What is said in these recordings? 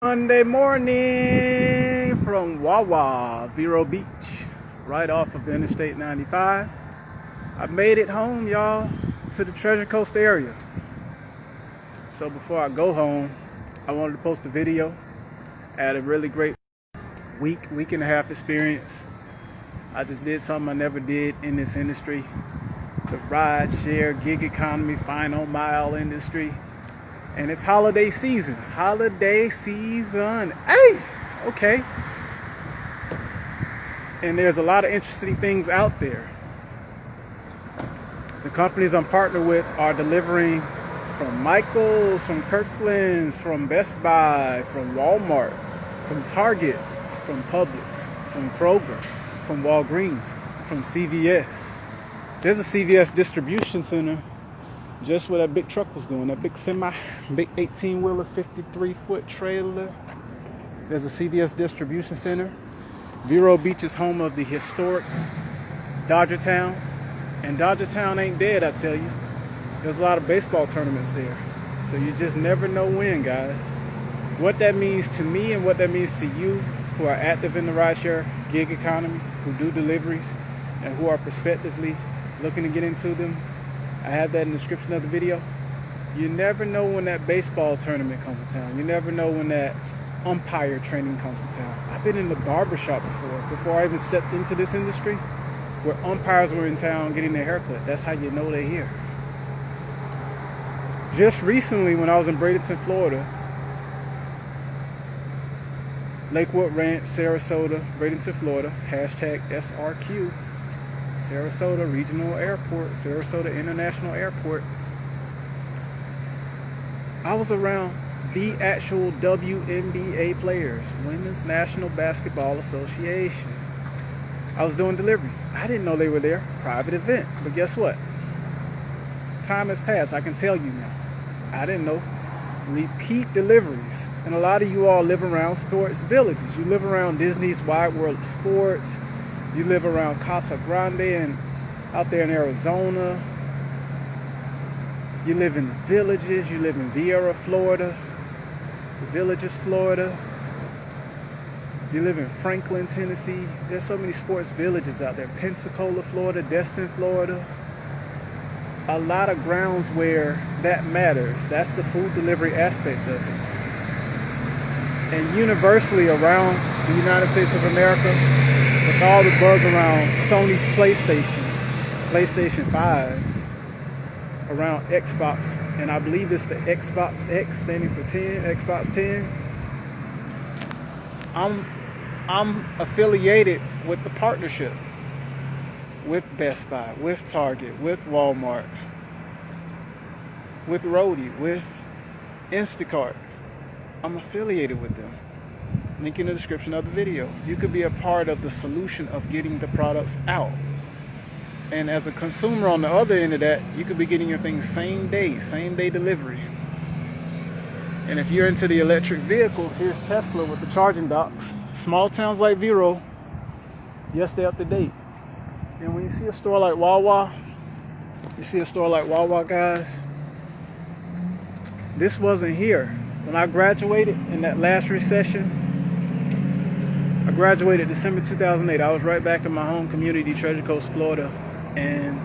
Monday morning from Wawa, Vero Beach, right off of Interstate 95. I made it home, y'all, to the Treasure Coast area. So before I go home, I wanted to post a video. I had a really great week and a half experience. I just did something I never did in this industry. The ride share, gig economy, final mile industry. And it's holiday season. Holiday season. Hey! Okay. And there's a lot of interesting things out there. The companies I'm partnered with are delivering from Michael's, from Kirkland's, from Best Buy, from Walmart, from Target, from Publix, from Kroger, from Walgreens, from CVS. There's a CVS distribution center just where that big truck was going, that big 18-wheeler, 53-foot trailer. There's a CVS distribution center. Vero Beach is home of the historic Dodgertown. And Dodgertown ain't dead, I tell you. There's a lot of baseball tournaments there. So you just never know when, guys. What that means to me and what that means to you who are active in the rideshare gig economy, who do deliveries, and who are prospectively looking to get into them, I have that in the description of the video. You never know when that baseball tournament comes to town. You never know when that umpire training comes to town. I've been in the barbershop before I even stepped into this industry, where umpires were in town getting their haircut. That's how you know they're here. Just recently, when I was in Bradenton, Florida, Lakewood Ranch, Sarasota, Bradenton, Florida, hashtag SRQ, Sarasota Regional Airport, Sarasota International Airport. I was around the actual WNBA players, Women's National Basketball Association. I was doing deliveries. I didn't know they were there. Private event. But guess what? Time has passed. I can tell you now. I didn't know. Repeat deliveries. And a lot of you all live around sports villages. You live around Disney's Wide World of Sports. You live around Casa Grande and out there in Arizona. You live in villages. You live in Viera, Florida. The Villages, Florida. You live in Franklin, Tennessee. There's so many sports villages out there. Pensacola, Florida. Destin, Florida. A lot of grounds where that matters. That's the food delivery aspect of it. And universally around the United States of America, with all the buzz around Sony's PlayStation 5, around Xbox, and I believe it's the Xbox X standing for 10, Xbox 10. I'm affiliated with the partnership with Best Buy, with Target, with Walmart, with Roadie, with Instacart. I'm affiliated with them. Link in the description of the video. You could be a part of the solution of getting the products out. And as a consumer on the other end of that, you could be getting your things same day delivery. And if you're into the electric vehicles, here's Tesla with the charging docks. Small towns like Vero, yes, they're up to date. And when you see a store like Wawa, guys, this wasn't here. When I graduated in that last recession, I graduated December 2008. I was right back in my home community, Treasure Coast, Florida. And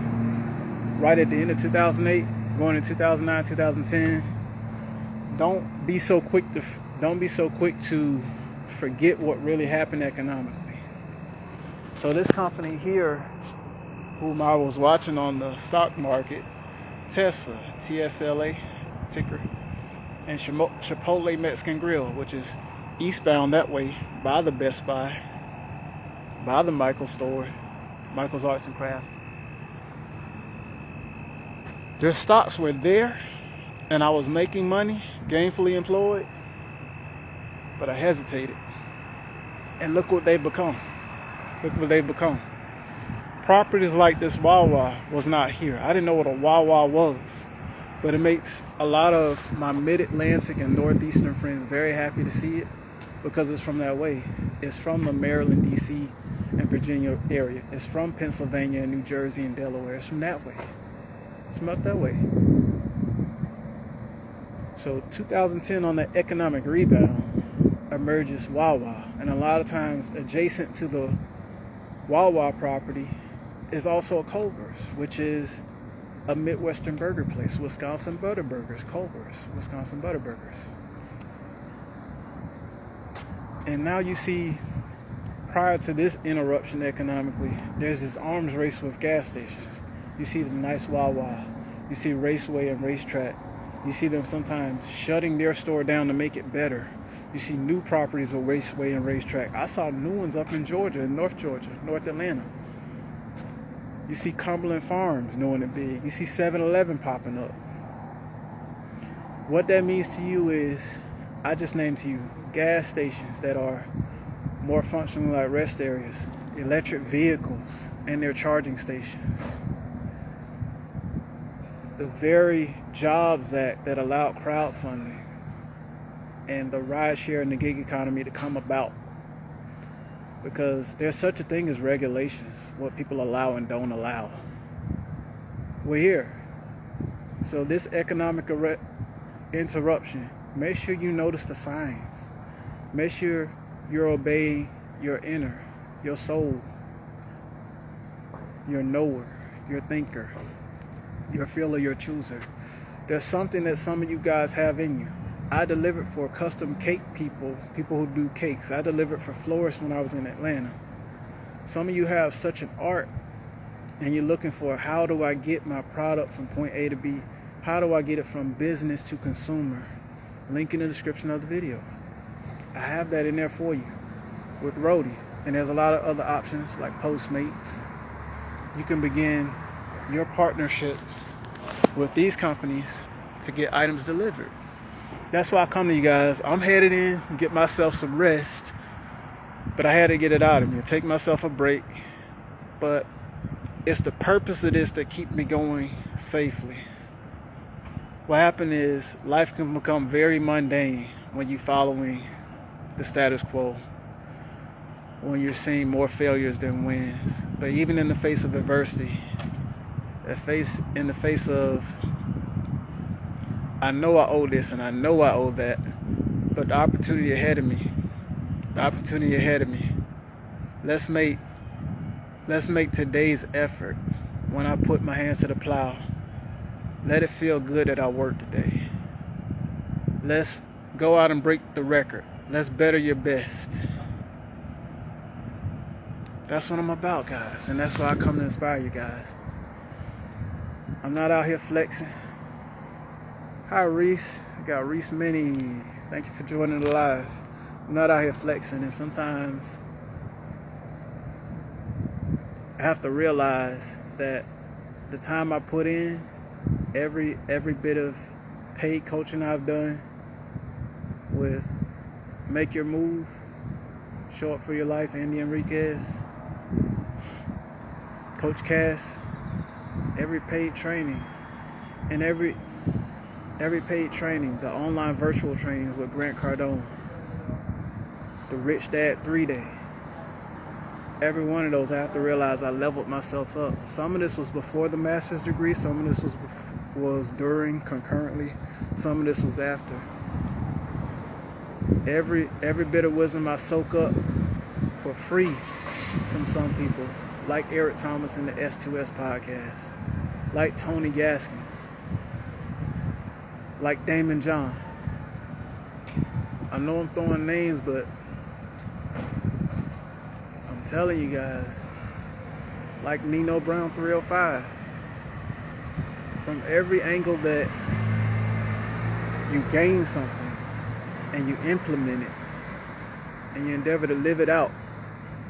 right at the end of 2008, going into 2009, 2010, don't be so quick to forget what really happened economically. So this company here, whom I was watching on the stock market, Tesla, TSLA, ticker, and Chipotle Mexican Grill, which is eastbound that way by the Best Buy, by the Michael's store, Michael's Arts and Crafts. Their stocks were there, and I was making money, gainfully employed, but I hesitated. And look what they've become. Properties like this Wawa was not here. I didn't know what a Wawa was. But it makes a lot of my mid-Atlantic and northeastern friends very happy to see it, because it's from that way. It's from the Maryland, D.C., and Virginia area. It's from Pennsylvania and New Jersey and Delaware. It's from that way. It's from up that way. So 2010 on that economic rebound, emerges Wawa. And a lot of times adjacent to the Wawa property is also a Culver's, which is a Midwestern burger place. Wisconsin Butter Burgers, Culver's, Wisconsin Butter Burgers. And now you see, prior to this interruption economically, there's this arms race with gas stations. You see the nice Wawa. You see Raceway and Racetrack. You see them sometimes shutting their store down to make it better. You see new properties of Raceway and Racetrack. I saw new ones up in Georgia, in North Georgia, North Atlanta. You see Cumberland Farms knowing it big. You see 7-Eleven popping up. What that means to you is, I just named to you gas stations that are more functional like rest areas, electric vehicles, and their charging stations. The very Jobs Act that allowed crowdfunding and the rideshare and the gig economy to come about. Because there's such a thing as regulations, what people allow and don't allow. We're here. So this economic interruption, make sure you notice the signs. Make sure you're obeying your inner, your soul, your knower, your thinker, your feeler, your chooser. There's something that some of you guys have in you. I delivered for custom cake people who do cakes. I delivered for florists when I was in Atlanta. Some of you have such an art, and you're looking for, how do I get my product from point A to B? How do I get it from business to consumer? Link in the description of the video. I have that in there for you with Roadie. And there's a lot of other options like Postmates. You can begin your partnership with these companies to get items delivered. That's why I come to you guys. I'm headed in and get myself some rest, but I had to get it out of me, take myself a break. But it's the purpose of this that keeps me going safely. What happened is, life can become very mundane when you're following the status quo, when you're seeing more failures than wins. But even in the face of adversity, in the face of, I know I owe this and I know I owe that, but the opportunity ahead of me, let's make today's effort, when I put my hands to the plow, let it feel good that I worked today. Let's go out and break the record. Let's better your best. That's what I'm about, guys, and that's why I come to inspire you guys. I'm not out here flexing. Hi, Reese. I got Reese Mini. Thank you for joining the live. I'm not out here flexing, and sometimes I have to realize that the time I put in, every bit of paid coaching I've done with Make Your Move, Show Up For Your Life, Andy Enriquez, Coach Cass, every paid training, and every paid training, the online virtual trainings with Grant Cardone, the Rich Dad 3-Day, every one of those, I have to realize I leveled myself up. Some of this was before the master's degree, some of this was during, concurrently, some of this was after. Every bit of wisdom I soak up for free from some people, like Eric Thomas in the S2S podcast, like Tony Gaskins, like Damon John. I know I'm throwing names, but I'm telling you guys, like Nino Brown 305, from every angle that you gain something and you implement it and you endeavor to live it out,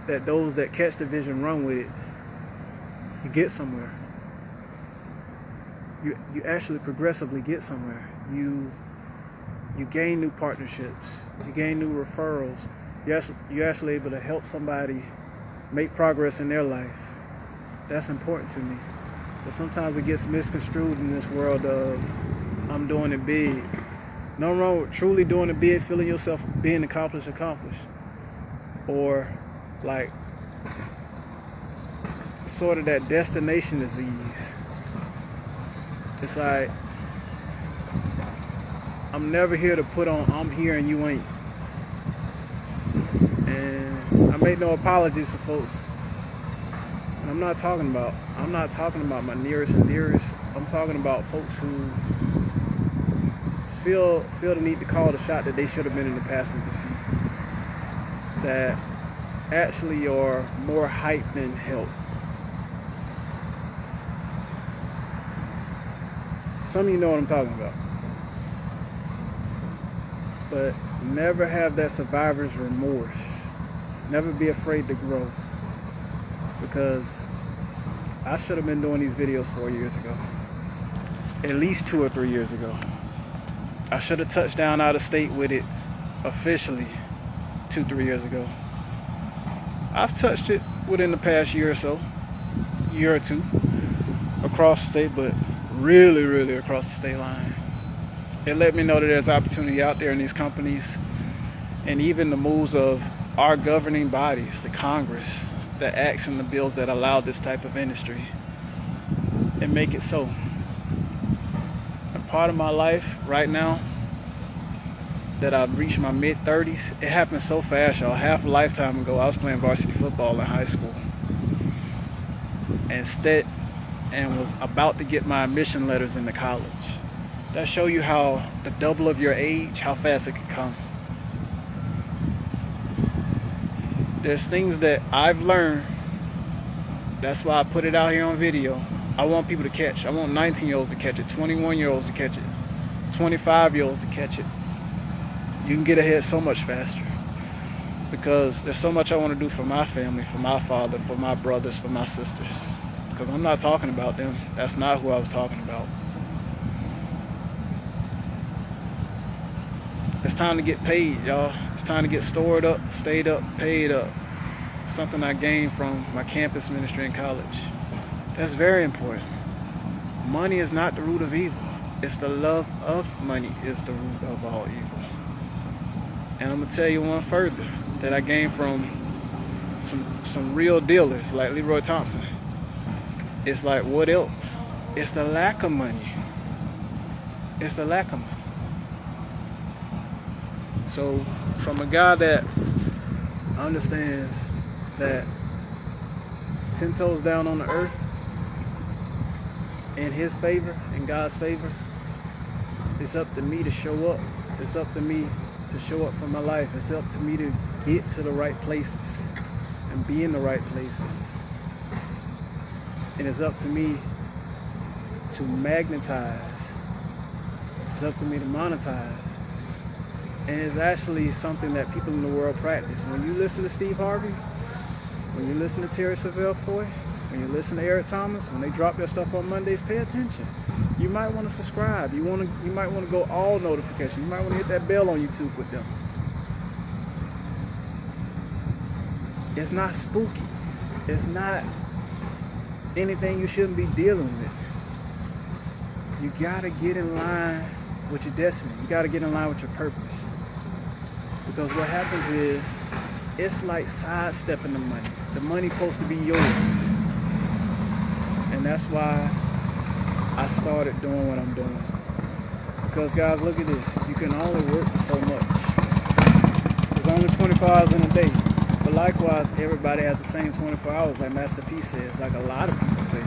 that those that catch the vision run with it, you get somewhere. You actually progressively get somewhere. You gain new partnerships. You gain new referrals. You're actually able to help somebody make progress in their life. That's important to me. But sometimes it gets misconstrued in this world of, I'm doing it big. No wrong with truly doing it big, feeling yourself being accomplished. Or like sort of that destination disease. It's like, I'm never here to put on I'm here and you ain't. And I make no apologies for folks. And I'm not talking about my nearest and dearest. I'm talking about folks who feel the need to call the shot that they should have been in the passenger seat. That actually are more hype than help. Some of you know what I'm talking about. But never have that survivor's remorse. Never be afraid to grow. Because I should have been doing these videos 4 years ago. At least 2 or 3 years ago. I should have touched down out of state with it officially 2-3 years ago. I've touched it within the past year or so, year or two, across the state, but really across the state line. It let me know that there's opportunity out there in these companies, and even the moves of our governing bodies, the Congress, that acts in the bills that allow this type of industry and make it so. A part of my life right now, that I've reached my mid-30s, it happened so fast, y'all. Half a lifetime ago, I was playing varsity football in high school. And was about to get my admission letters into college. That show you how the double of your age, how fast it can come. There's things that I've learned. That's why I put it out here on video. I want people to catch. I want 19-year-olds to catch it, 21-year-olds to catch it, 25-year-olds to catch it. You can get ahead so much faster. Because there's so much I want to do for my family, for my father, for my brothers, for my sisters. Because I'm not talking about them. That's not who I was talking about. It's time to get paid, y'all. It's time to get stored up, stayed up, paid up. Something I gained from my campus ministry in college. That's very important. Money is not the root of evil. It's the love of money is the root of all evil. And I'm going to tell you one further that I gained from some real dealers like Leroy Thompson. It's like, what else? It's the lack of money. It's the lack of money. So, from a guy that understands that 10 toes down on the earth, in his favor, in God's favor, it's up to me to show up. It's up to me to show up for my life. It's up to me to get to the right places and be in the right places. And it's up to me to magnetize. It's up to me to monetize. And it's actually something that people in the world practice. When you listen to Steve Harvey, when you listen to Terry Savelle Foy, when you listen to Eric Thomas, when they drop their stuff on Mondays, pay attention. You might want to subscribe. You might want to go all notifications. You might want to hit that bell on YouTube with them. It's not spooky. It's not anything you shouldn't be dealing with. You gotta get in line with your destiny. You gotta get in line with your purpose. Because what happens is, it's like sidestepping the money. The money's supposed to be yours. And that's why I started doing what I'm doing. Because guys, look at this. You can only work for so much. There's only 24 hours in a day. But likewise, everybody has the same 24 hours, like Master P says, like a lot of people say.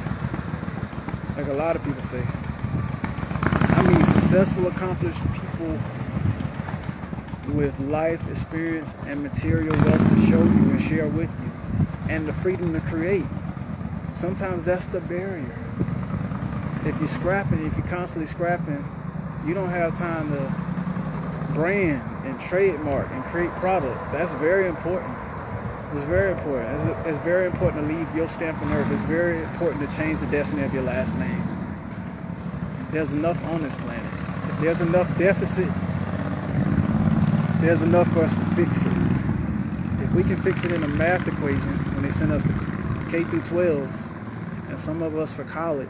Like a lot of people say. I mean, successful, accomplished people with life experience and material wealth to show you and share with you, and the freedom to create. Sometimes that's the barrier. If you're scrapping, if you're constantly scrapping, you don't have time to brand and trademark and create product. That's very important. It's very important. It's very important to leave your stamp on earth. It's very important to change the destiny of your last name. There's enough on this planet. If there's enough deficit, there's enough for us to fix it. If we can fix it in a math equation, when they send us to K through 12, and some of us for college,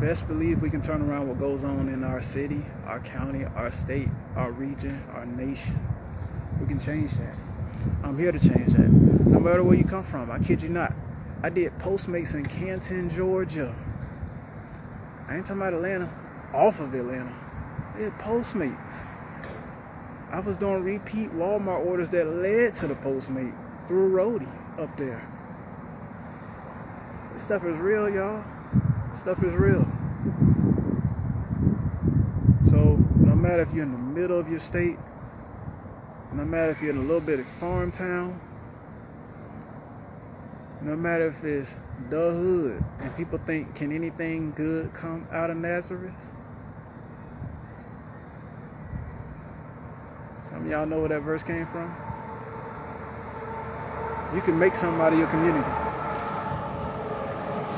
best believe we can turn around what goes on in our city, our county, our state, our region, our nation. We can change that. I'm here to change that. No matter where you come from, I kid you not. I did Postmates in Canton, Georgia. I ain't talking about Atlanta, off of Atlanta. I did Postmates. I was doing repeat Walmart orders that led to the Postmate through Roadie up there. This stuff is real, y'all. This stuff is real. So no matter if you're in the middle of your state, no matter if you're in a little bit of farm town, no matter if it's the hood and people think, can anything good come out of Nazareth? Some of y'all know where that verse came from. You can make something out of your community.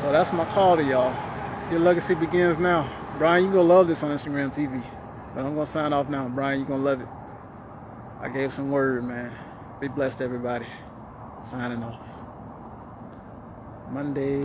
So that's my call to y'all. Your legacy begins now. Brian, you're going to love this on Instagram TV. But I'm going to sign off now. Brian, you're going to love it. I gave some word, man. Be blessed, everybody. Signing off. Monday.